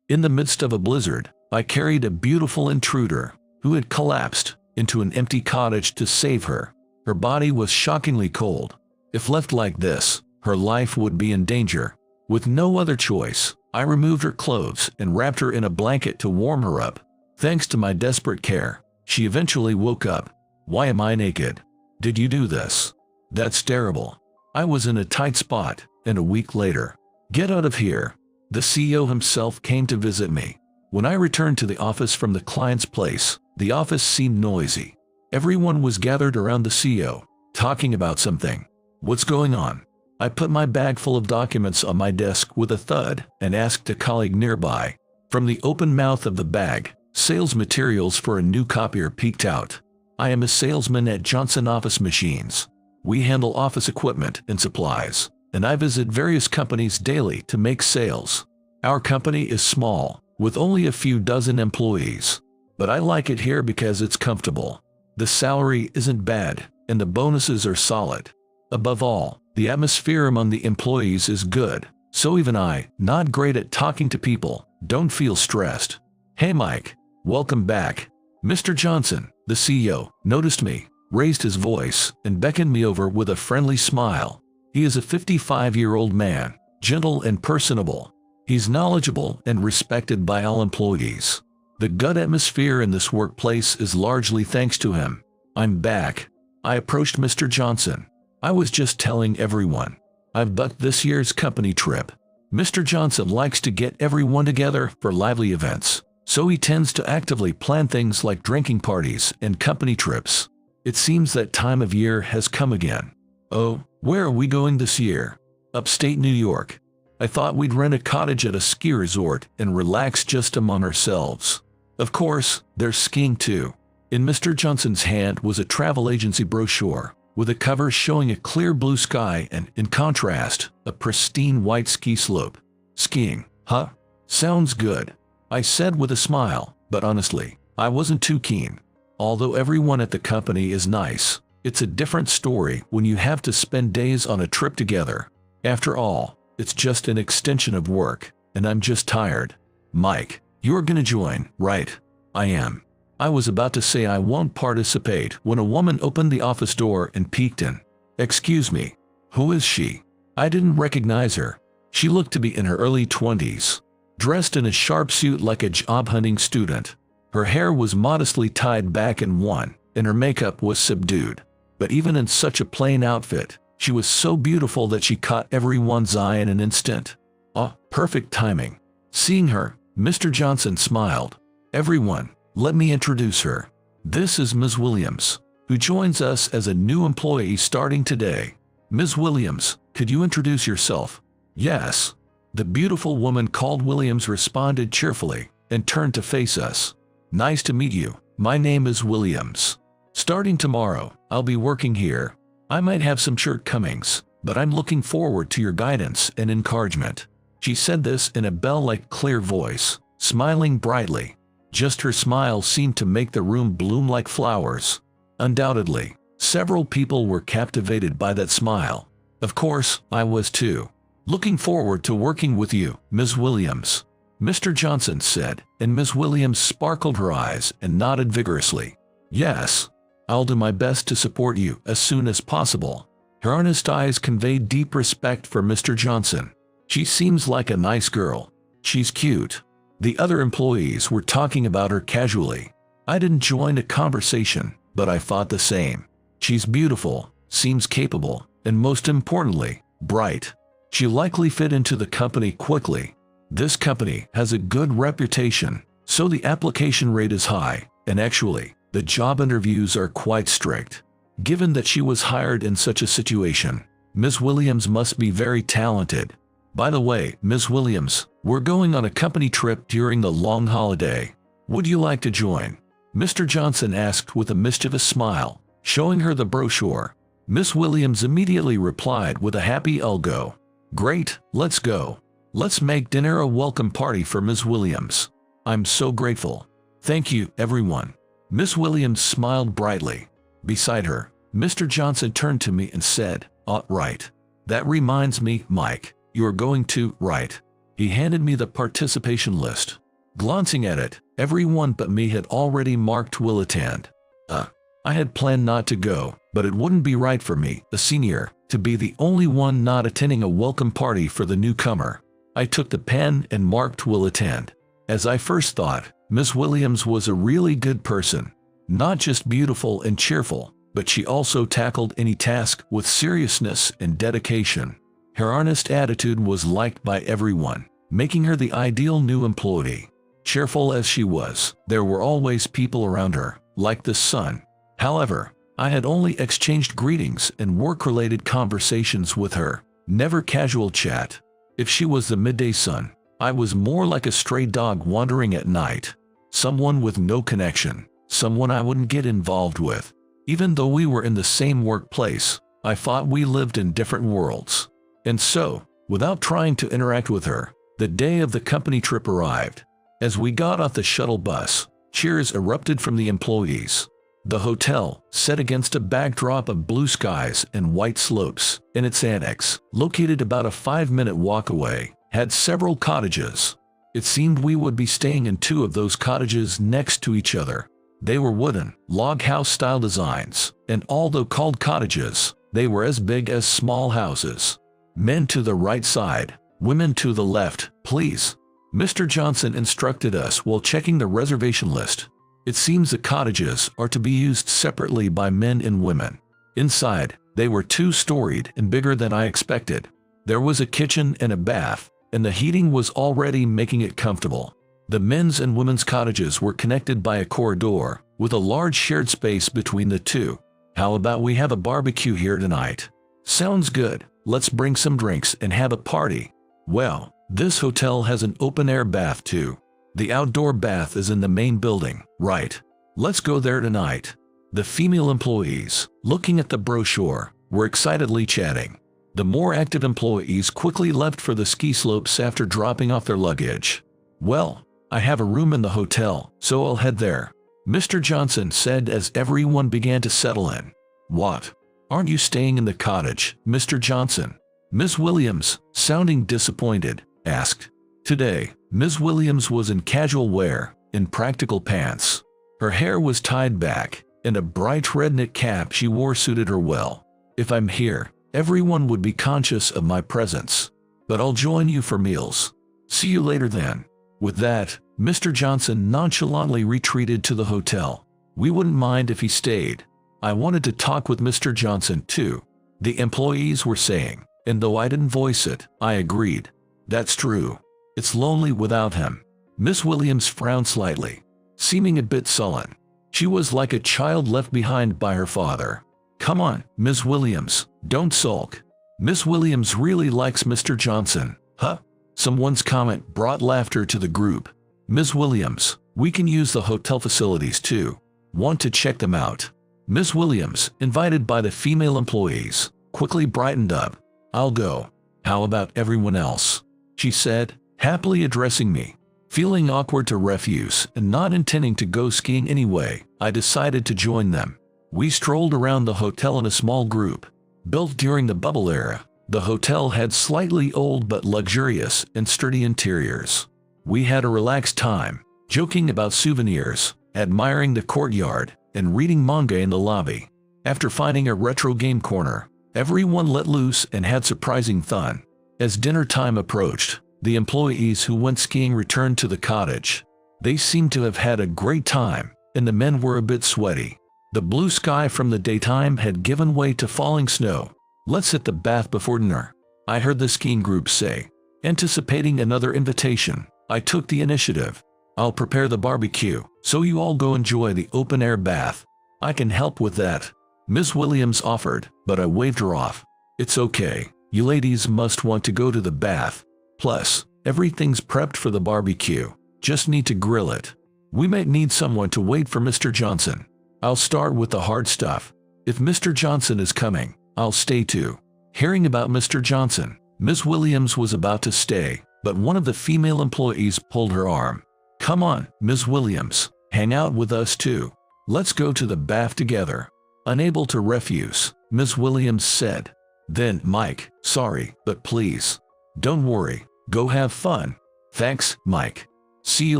In the midst of a blizzard, I carried a beautiful intruder who had collapsed into an empty cottage to save her. Her body was shockingly cold. If left like this, her life would be in danger. With no other choice, I removed her clothes and wrapped her in a blanket to warm her up. Thanks to my desperate care, she eventually woke up. Why am I naked? Did you do this? That's terrible. I was in a tight spot, and a week later. Get out of here. The CEO himself came to visit me. When I returned to the office from the client's place, the office seemed noisy. Everyone was gathered around the CEO, talking about something. What's going on? I put my bag full of documents on my desk with a thud and asked a colleague nearby. From the open mouth of the bag, sales materials for a new copier peeked out. I am a salesman at Johnson Office Machines. We handle office equipment and supplies, and I visit various companies daily to make sales. Our company is small, with only a few dozen employees. But I like it here because it's comfortable. The salary isn't bad, and the bonuses are solid. Above all, the atmosphere among the employees is good, so even I, not great at talking to people, don't feel stressed. Hey Mike, welcome back. Mr. Johnson, the CEO, noticed me, raised his voice, and beckoned me over with a friendly smile. He is a 55-year-old man, gentle and personable. He's knowledgeable and respected by all employees. The good atmosphere in this workplace is largely thanks to him. I'm back. I approached Mr. Johnson. I was just telling everyone. I've booked this year's company trip. Mr. Johnson likes to get everyone together for lively events, so he tends to actively plan things like drinking parties and company trips. It seems that time of year has come again. Oh, where are we going this year? Upstate New York. I thought we'd rent a cottage at a ski resort and relax just among ourselves. Of course, there's skiing too. In Mr. Johnson's hand was a travel agency brochure, with a cover showing a clear blue sky and, in contrast, a pristine white ski slope. Skiing, huh? Sounds good, I said with a smile, but honestly, I wasn't too keen. Although everyone at the company is nice, it's a different story when you have to spend days on a trip together. After all, it's just an extension of work, and I'm just tired. Mike, you're gonna join, right? I am. I was about to say I won't participate when a woman opened the office door and peeked in. Excuse me, who is she? I didn't recognize her. She looked to be in her early 20s, dressed in a sharp suit like a job-hunting student. Her hair was modestly tied back in one, and her makeup was subdued. But even in such a plain outfit, she was so beautiful that she caught everyone's eye in an instant. Ah, perfect timing. Seeing her, Mr. Johnson smiled. Everyone, let me introduce her. This is Ms. Williams, who joins us as a new employee starting today. Ms. Williams, could you introduce yourself? Yes. The beautiful woman called Williams responded cheerfully and turned to face us. Nice to meet you. My name is Williams. Starting tomorrow, I'll be working here. I might have some shortcomings, but I'm looking forward to your guidance and encouragement. She said this in a bell-like clear voice, smiling brightly. Just her smile seemed to make the room bloom like flowers. Undoubtedly, several people were captivated by that smile. Of course, I was too. Looking forward to working with you, Ms. Williams, Mr. Johnson said, and Ms. Williams sparkled her eyes and nodded vigorously. Yes, I'll do my best to support you as soon as possible. Her earnest eyes conveyed deep respect for Mr. Johnson. She seems like a nice girl. She's cute. The other employees were talking about her casually. I didn't join a conversation, but I thought the same. She's beautiful, seems capable, and most importantly, bright. She likely fit into the company quickly. This company has a good reputation, so the application rate is high, and actually, the job interviews are quite strict. Given that she was hired in such a situation, Ms. Williams must be very talented. By the way, Ms. Williams, we're going on a company trip during the long holiday. Would you like to join? Mr. Johnson asked with a mischievous smile, showing her the brochure. Ms. Williams immediately replied with a happy "I'll go." Great, let's go. Let's make dinner a welcome party for Ms. Williams. I'm so grateful. Thank you, everyone. Ms. Williams smiled brightly. Beside her, Mr. Johnson turned to me and said, right. That reminds me, Mike, you're going to, right? He handed me the participation list. Glancing at it, everyone but me had already marked will attend. I had planned not to go, but it wouldn't be right for me, a senior, to be the only one not attending a welcome party for the newcomer. I took the pen and marked will attend. As I first thought, Miss Williams was a really good person. Not just beautiful and cheerful, but she also tackled any task with seriousness and dedication. Her honest attitude was liked by everyone, making her the ideal new employee. Cheerful as she was, there were always people around her, like the sun. However, I had only exchanged greetings and work-related conversations with her, never casual chat. If she was the midday sun, I was more like a stray dog wandering at night. Someone with no connection, someone I wouldn't get involved with. Even though we were in the same workplace, I thought we lived in different worlds. And so, without trying to interact with her, the day of the company trip arrived. As we got off the shuttle bus, cheers erupted from the employees. The hotel, set against a backdrop of blue skies and white slopes, in its annex, located about a 5-minute walk away, had several cottages. It seemed we would be staying in 2 of those cottages next to each other. They were wooden, log house-style designs, and although called cottages, they were as big as small houses. Men to the right side, women to the left, please. Mr. Johnson instructed us while checking the reservation list. It seems the cottages are to be used separately by men and women. Inside, they were 2-storied and bigger than I expected. There was a kitchen and a bath, and the heating was already making it comfortable. The men's and women's cottages were connected by a corridor, with a large shared space between the 2. How about we have a barbecue here tonight? Sounds good. Let's bring some drinks and have a party. Well, this hotel has an open-air bath too. The outdoor bath is in the main building, right? Let's go there tonight. The female employees, looking at the brochure, were excitedly chatting. The more active employees quickly left for the ski slopes after dropping off their luggage. Well, I have a room in the hotel, so I'll head there, Mr. Johnson said as everyone began to settle in. What? Aren't you staying in the cottage, Mr. Johnson? Miss Williams, sounding disappointed, asked. Today, Ms. Williams was in casual wear, in practical pants. Her hair was tied back, and a bright red knit cap she wore suited her well. If I'm here, everyone would be conscious of my presence. But I'll join you for meals. See you later then. With that, Mr. Johnson nonchalantly retreated to the hotel. We wouldn't mind if he stayed. I wanted to talk with Mr. Johnson too, the employees were saying, and though I didn't voice it, I agreed. That's true. It's lonely without him. Miss Williams frowned slightly, seeming a bit sullen. She was like a child left behind by her father. Come on, Miss Williams, don't sulk. Miss Williams really likes Mr. Johnson, huh? Someone's comment brought laughter to the group. Miss Williams, we can use the hotel facilities too. Want to check them out? Miss Williams, invited by the female employees, quickly brightened up. I'll go. How about everyone else? She said, happily addressing me. Feeling awkward to refuse and not intending to go skiing anyway, I decided to join them. We strolled around the hotel in a small group. Built during the bubble era, the hotel had slightly old but luxurious and sturdy interiors. We had a relaxed time, joking about souvenirs, admiring the courtyard, and reading manga in the lobby. After finding a retro game corner, everyone let loose and had surprising fun. As dinner time approached, the employees who went skiing returned to the cottage. They seemed to have had a great time, and the men were a bit sweaty. The blue sky from the daytime had given way to falling snow. Let's hit the bath before dinner, I heard the skiing group say. Anticipating another invitation, I took the initiative. I'll prepare the barbecue, so you all go enjoy the open-air bath. I can help with that, Miss Williams offered, but I waved her off. It's okay, you ladies must want to go to the bath. Plus, everything's prepped for the barbecue, just need to grill it. We might need someone to wait for Mr. Johnson. I'll start with the hard stuff. If Mr. Johnson is coming, I'll stay too. Hearing about Mr. Johnson, Miss Williams was about to stay, but one of the female employees pulled her arm. Come on, Miss Williams, hang out with us too. Let's go to the bath together. Unable to refuse, Miss Williams said. Then, Mike, sorry, but please. Don't worry, Go have fun. Thanks, Mike. See you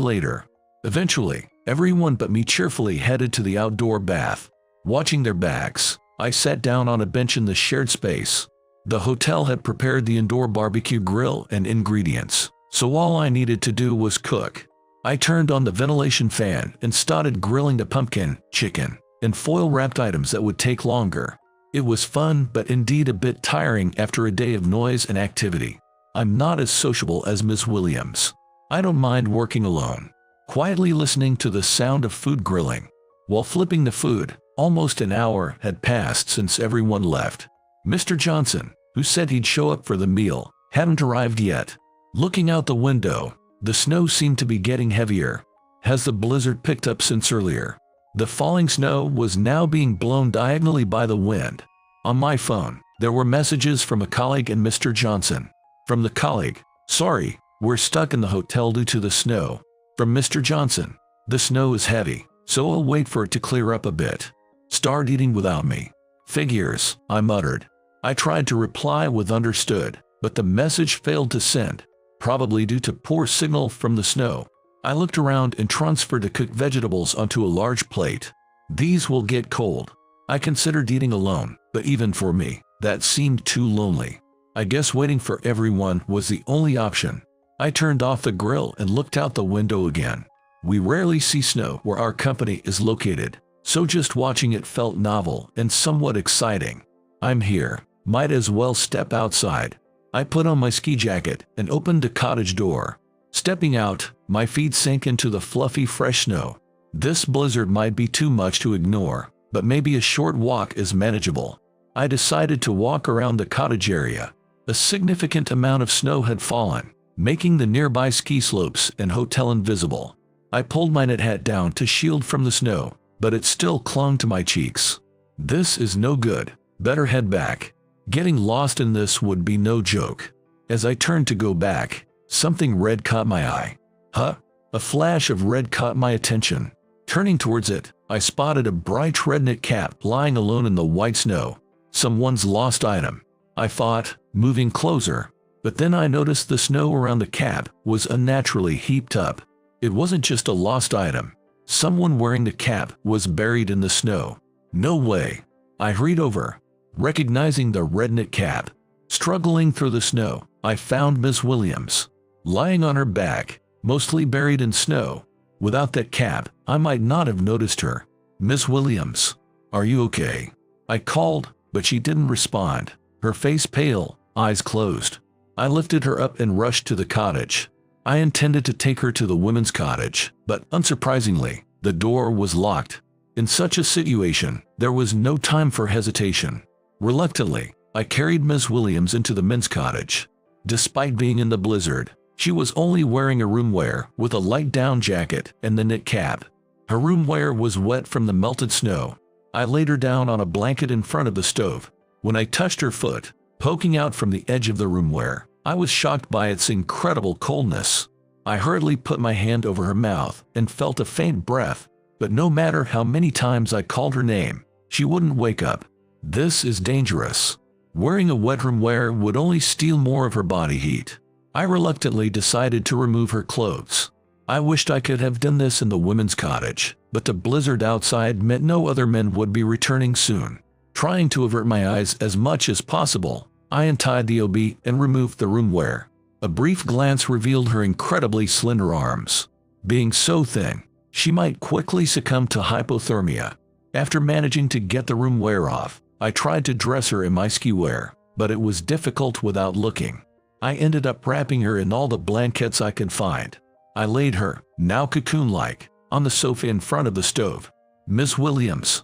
later. Eventually, everyone but me cheerfully headed to the outdoor bath. Watching their bags, I sat down on a bench in the shared space. The hotel had prepared the indoor barbecue grill and ingredients, so all I needed to do was cook. I turned on the ventilation fan and started grilling the pumpkin, chicken, and foil-wrapped items that would take longer. It was fun but indeed a bit tiring after a day of noise and activity. I'm not as sociable as Ms. Williams. I don't mind working alone, quietly listening to the sound of food grilling. While flipping the food, almost an hour had passed since everyone left. Mr. Johnson, who said he'd show up for the meal, hadn't arrived yet. Looking out the window, the snow seemed to be getting heavier. Has the blizzard picked up since earlier? The falling snow was now being blown diagonally by the wind. On my phone, there were messages from a colleague and Mr. Johnson. From the colleague, "Sorry, we're stuck in the hotel due to the snow." From Mr. Johnson, "The snow is heavy, so I'll wait for it to clear up a bit. Start eating without me." "Figures," I muttered. I tried to reply with "understood," but the message failed to send, probably due to poor signal from the snow. I looked around and transferred the cooked vegetables onto a large plate. These will get cold. I considered eating alone, but even for me, that seemed too lonely. I guess waiting for everyone was the only option. I turned off the grill and looked out the window again. We rarely see snow where our company is located, so just watching it felt novel and somewhat exciting. I'm here, might as well step outside. I put on my ski jacket and opened the cottage door. Stepping out, my feet sank into the fluffy fresh snow. This blizzard might be too much to ignore, but maybe a short walk is manageable. I decided to walk around the cottage area. A significant amount of snow had fallen, making the nearby ski slopes and hotel invisible. I pulled my knit hat down to shield from the snow, but it still clung to my cheeks. This is no good. Better head back. Getting lost in this would be no joke. As I turned to go back, something red caught my eye. Huh? A flash of red caught my attention. Turning towards it, I spotted a bright red knit cap lying alone in the white snow. Someone's lost item, I thought, moving closer. But then I noticed the snow around the cap was unnaturally heaped up. It wasn't just a lost item. Someone wearing the cap was buried in the snow. No way. I hurried over, recognizing the red knit cap. Struggling through the snow, I found Miss Williams, lying on her back, mostly buried in snow. Without that cap, I might not have noticed her. "Miss Williams, are you okay?" I called, but she didn't respond. Her face pale, eyes closed. I lifted her up and rushed to the cottage. I intended to take her to the women's cottage, but unsurprisingly, the door was locked. In such a situation, there was no time for hesitation. Reluctantly, I carried Miss Williams into the men's cottage. Despite being in the blizzard, she was only wearing a room wear with a light down jacket and the knit cap. Her room wear was wet from the melted snow. I laid her down on a blanket in front of the stove. When I touched her foot, poking out from the edge of the room wear, I was shocked by its incredible coldness. I hurriedly put my hand over her mouth and felt a faint breath, but no matter how many times I called her name, she wouldn't wake up. This is dangerous. Wearing a wet room wear would only steal more of her body heat. I reluctantly decided to remove her clothes. I wished I could have done this in the women's cottage, but the blizzard outside meant no other men would be returning soon. Trying to avert my eyes as much as possible, I untied the obi and removed the room wear. A brief glance revealed her incredibly slender arms. Being so thin, she might quickly succumb to hypothermia. After managing to get the room wear off, I tried to dress her in my ski wear, but it was difficult without looking. I ended up wrapping her in all the blankets I could find. I laid her, now cocoon-like, on the sofa in front of the stove. Miss Williams,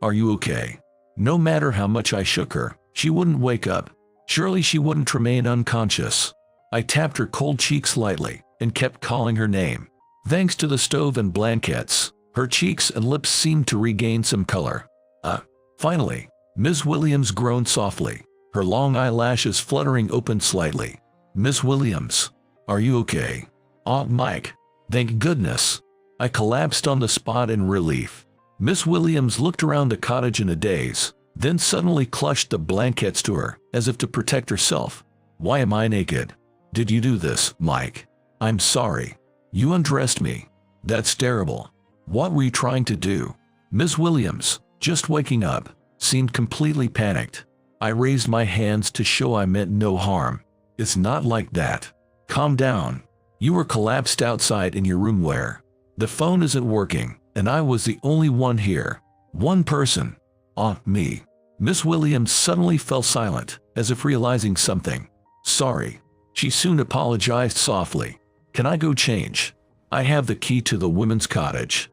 are you okay?" No matter how much I shook her, she wouldn't wake up. Surely she wouldn't remain unconscious. I tapped her cold cheeks lightly and kept calling her name. Thanks to the stove and blankets, her cheeks and lips seemed to regain some color. Finally, Miss Williams groaned softly, her long eyelashes fluttering open slightly. "Miss Williams, are you okay?" "Oh, Mike, thank goodness." I collapsed on the spot in relief. Miss Williams looked around the cottage in a daze, then suddenly clutched the blankets to her, as if to protect herself. "Why am I naked?" Did you do this, Mike? I'm sorry. You undressed me. That's terrible. What were you trying to do? Ms. Williams, just waking up, seemed completely panicked. I raised my hands to show I meant no harm. It's not like that. Calm down. You were collapsed outside in your room where the phone isn't working, and I was the only one here. One person. Me. Miss Williams suddenly fell silent, as if realizing something. Sorry. She soon apologized softly. Can I go change? I have the key to the women's cottage.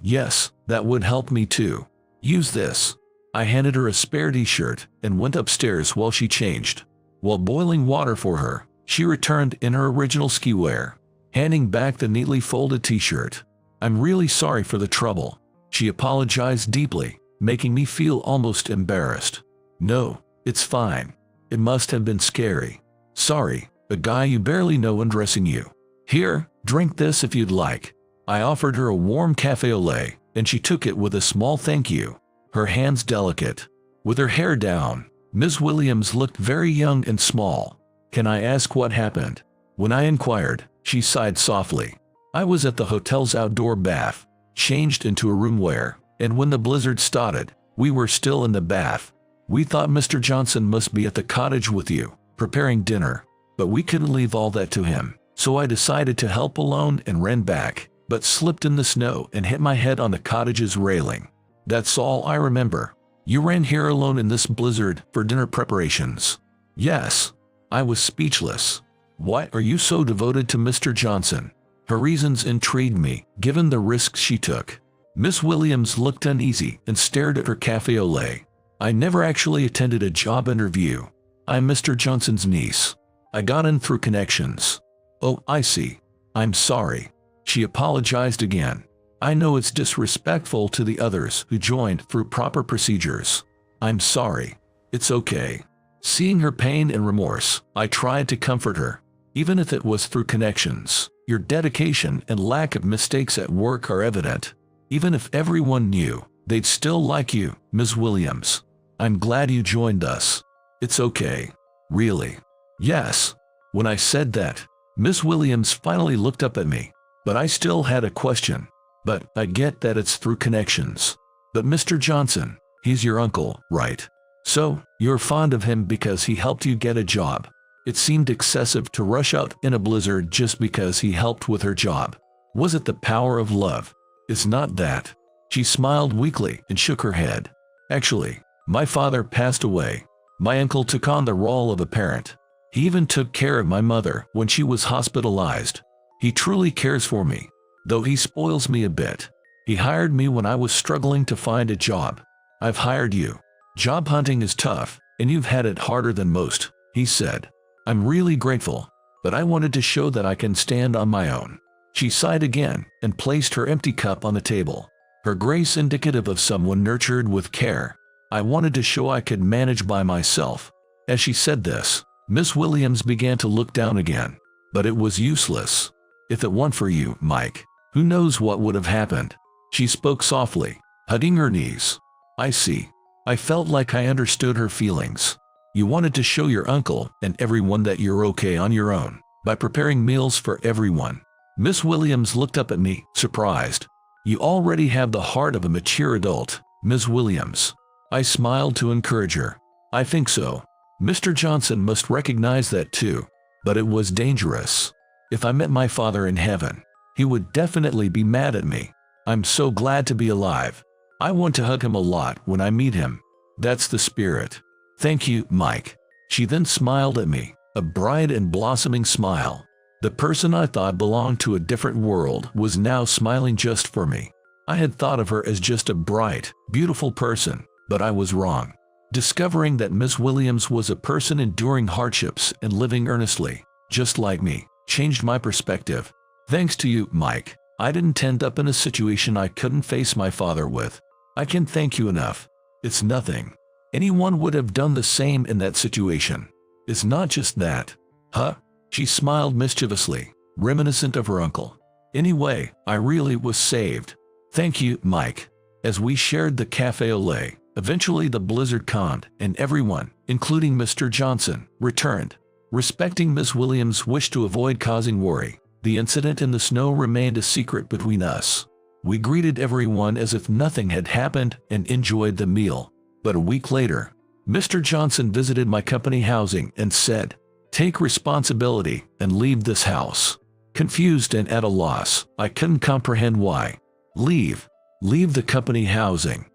Yes, that would help me too. Use this. I handed her a spare t-shirt and went upstairs while she changed. While boiling water for her, she returned in her original ski wear, handing back the neatly folded t-shirt. I'm really sorry for the trouble. She apologized deeply, making me feel almost embarrassed. No, it's fine. It must have been scary. Sorry, a guy you barely know undressing you. Here, drink this if you'd like. I offered her a warm café au lait, and she took it with a small thank you, her hands delicate. With her hair down, Ms. Williams looked very young and small. Can I ask what happened? When I inquired, she sighed softly. I was at the hotel's outdoor bath, changed into a room wear, and when the blizzard started, we were still in the bath. We thought Mr. Johnson must be at the cottage with you, preparing dinner, but we couldn't leave all that to him, so I decided to help alone and ran back, but slipped in the snow and hit my head on the cottage's railing. That's all I remember. You ran here alone in this blizzard for dinner preparations. Yes. I was speechless. Why are you so devoted to Mr. Johnson? Her reasons intrigued me, given the risks she took. Miss Williams looked uneasy and stared at her café au lait. I never actually attended a job interview. I'm Mr. Johnson's niece. I got in through connections. Oh, I see. I'm sorry. She apologized again. I know it's disrespectful to the others who joined through proper procedures. I'm sorry. It's okay. Seeing her pain and remorse, I tried to comfort her. Even if it was through connections, your dedication and lack of mistakes at work are evident. Even if everyone knew, they'd still like you, Ms. Williams. I'm glad you joined us. It's okay. Really? Yes. When I said that, Ms. Williams finally looked up at me, but I still had a question. But I get that it's through connections. But Mr. Johnson, he's your uncle, right? So, you're fond of him because he helped you get a job. It seemed excessive to rush out in a blizzard just because he helped with her job. Was it the power of love? It's not that. She smiled weakly and shook her head. Actually, my father passed away. My uncle took on the role of a parent. He even took care of my mother when she was hospitalized. He truly cares for me, though he spoils me a bit. He hired me when I was struggling to find a job. I've hired you. Job hunting is tough, and you've had it harder than most, he said. I'm really grateful, but I wanted to show that I can stand on my own. She sighed again and placed her empty cup on the table, her grace indicative of someone nurtured with care. I wanted to show I could manage by myself. As she said this, Miss Williams began to look down again, but it was useless. If it weren't for you, Mike, who knows what would have happened? She spoke softly, hugging her knees. I see. I felt like I understood her feelings. You wanted to show your uncle and everyone that you're okay on your own, by preparing meals for everyone. Miss Williams looked up at me, surprised. You already have the heart of a mature adult, Ms. Williams. I smiled to encourage her. I think so. Mr. Johnson must recognize that too. But it was dangerous. If I met my father in heaven, he would definitely be mad at me. I'm so glad to be alive. I want to hug him a lot when I meet him. That's the spirit. Thank you, Mike. She then smiled at me, a bright and blossoming smile. The person I thought belonged to a different world was now smiling just for me. I had thought of her as just a bright, beautiful person, but I was wrong. Discovering that Miss Williams was a person enduring hardships and living earnestly, just like me, changed my perspective. Thanks to you, Mike, I didn't end up in a situation I couldn't face my father with. I can't thank you enough. It's nothing. Anyone would have done the same in that situation. It's not just that. Huh? She smiled mischievously, reminiscent of her uncle. Anyway, I really was saved. Thank you, Mike. As we shared the café au lait, eventually the blizzard calmed and everyone, including Mr. Johnson, returned. Respecting Miss Williams' wish to avoid causing worry, the incident in the snow remained a secret between us. We greeted everyone as if nothing had happened and enjoyed the meal. But a week later, Mr. Johnson visited my company housing and said, "Take responsibility and leave this house." Confused and at a loss, I couldn't comprehend why. Leave the company housing.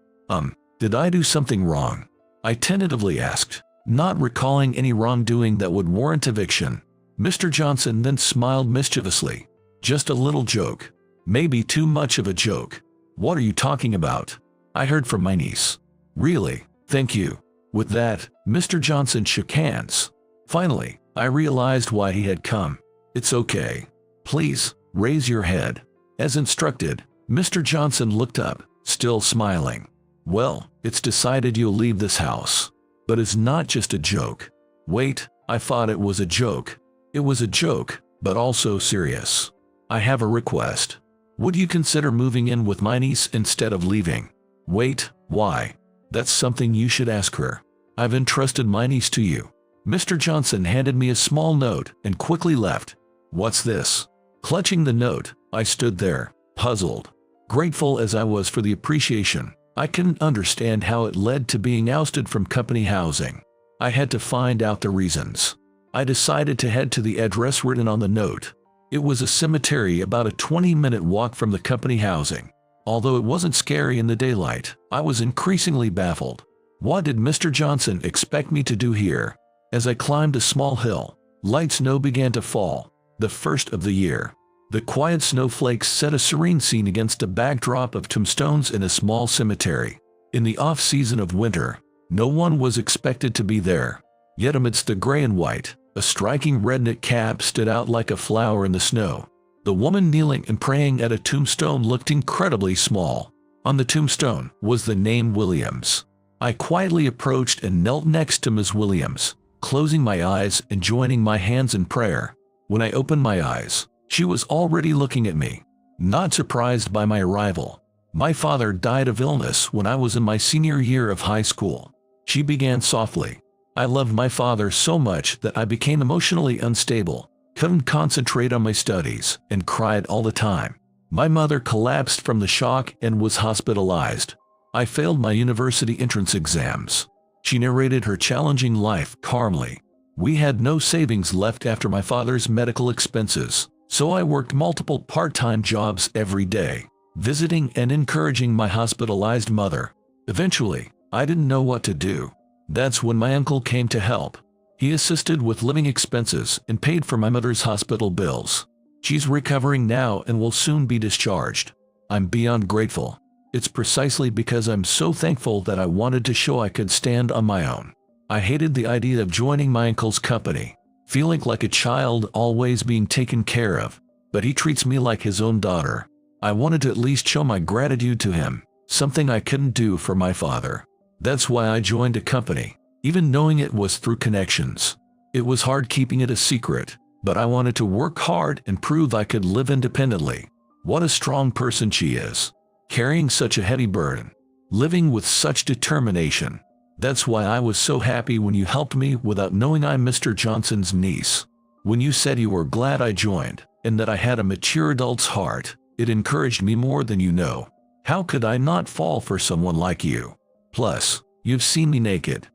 Did I do something wrong? I tentatively asked, not recalling any wrongdoing that would warrant eviction. Mr. Johnson then smiled mischievously. "Just a little joke. Maybe too much of a joke." "What are you talking about?" I heard from my niece. "Really? Thank you." With that, Mr. Johnson shook hands. Finally, I realized why he had come. "It's okay. Please, raise your head." As instructed, Mr. Johnson looked up, still smiling. "Well, it's decided you'll leave this house. But it's not just a joke." "Wait, I thought it was a joke." "It was a joke, but also serious. I have a request. Would you consider moving in with my niece instead of leaving?" "Wait, why?" "That's something you should ask her. I've entrusted my niece to you." Mr. Johnson handed me a small note and quickly left. "What's this?" Clutching the note, I stood there, puzzled. Grateful as I was for the appreciation, I couldn't understand how it led to being ousted from company housing. I had to find out the reasons. I decided to head to the address written on the note. It was a cemetery about a 20-minute walk from the company housing. Although it wasn't scary in the daylight, I was increasingly baffled. What did Mr. Johnson expect me to do here? As I climbed a small hill, light snow began to fall, the first of the year. The quiet snowflakes set a serene scene against a backdrop of tombstones in a small cemetery. In the off-season of winter, no one was expected to be there. Yet amidst the gray and white, a striking red-knit cap stood out like a flower in the snow. The woman kneeling and praying at a tombstone looked incredibly small. On the tombstone was the name Williams. I quietly approached and knelt next to Ms. Williams, closing my eyes and joining my hands in prayer. When I opened my eyes, she was already looking at me, not surprised by my arrival. "My father died of illness when I was in my senior year of high school," she began softly. "I loved my father so much that I became emotionally unstable, couldn't concentrate on my studies, and cried all the time. My mother collapsed from the shock and was hospitalized. I failed my university entrance exams." She narrated her challenging life calmly. "We had no savings left after my father's medical expenses, so I worked multiple part-time jobs every day, visiting and encouraging my hospitalized mother. Eventually, I didn't know what to do. That's when my uncle came to help. He assisted with living expenses and paid for my mother's hospital bills. She's recovering now and will soon be discharged. I'm beyond grateful. It's precisely because I'm so thankful that I wanted to show I could stand on my own. I hated the idea of joining my uncle's company, feeling like a child always being taken care of, but he treats me like his own daughter. I wanted to at least show my gratitude to him, something I couldn't do for my father. That's why I joined a company, even knowing it was through connections. It was hard keeping it a secret, but I wanted to work hard and prove I could live independently. What a strong person she is, carrying such a heavy burden, living with such determination. That's why I was so happy when you helped me without knowing I'm Mr. Johnson's niece. When you said you were glad I joined, and that I had a mature adult's heart, it encouraged me more than you know. How could I not fall for someone like you? Plus, you've seen me naked."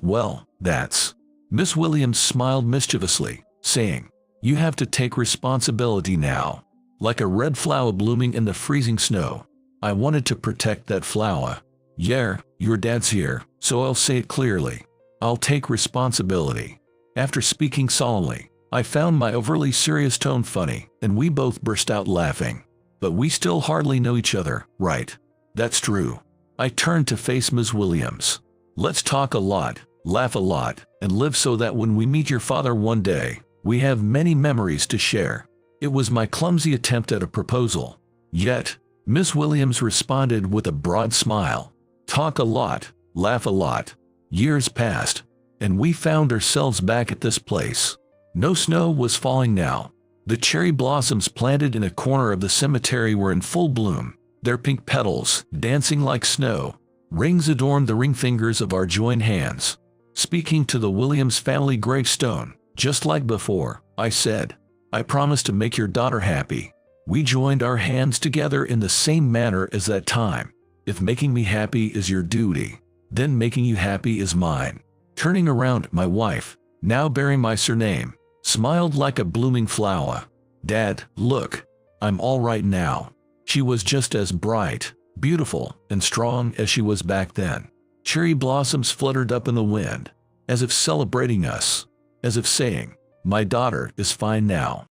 Well, that's..." Miss Williams smiled mischievously, saying, "You have to take responsibility now. Like a red flower blooming in the freezing snow. I wanted to protect that flower. Yeah, your dad's here, so I'll say it clearly. I'll take responsibility." After speaking solemnly, I found my overly serious tone funny, and we both burst out laughing. "But we still hardly know each other, right?" "That's true." I turned to face Ms. Williams. "Let's talk a lot, laugh a lot, and live so that when we meet your father one day, we have many memories to share." It was my clumsy attempt at a proposal. Yet, Ms. Williams responded with a broad smile. Talk a lot, laugh a lot. Years passed, and we found ourselves back at this place. No snow was falling now. The cherry blossoms planted in a corner of the cemetery were in full bloom, their pink petals dancing like snow. Rings adorned the ring fingers of our joined hands. Speaking to the Williams family gravestone, Just like before, I said, I promise to make your daughter happy. We joined our hands together in the same manner as that time. If making me happy is your duty, then making you happy is mine. Turning around, my wife, now bearing my surname, smiled like a blooming flower. Dad, look, I'm all right now. She was just as bright, beautiful, and strong as she was back then. Cherry blossoms fluttered up in the wind, as if celebrating us, as if saying, my daughter is fine now.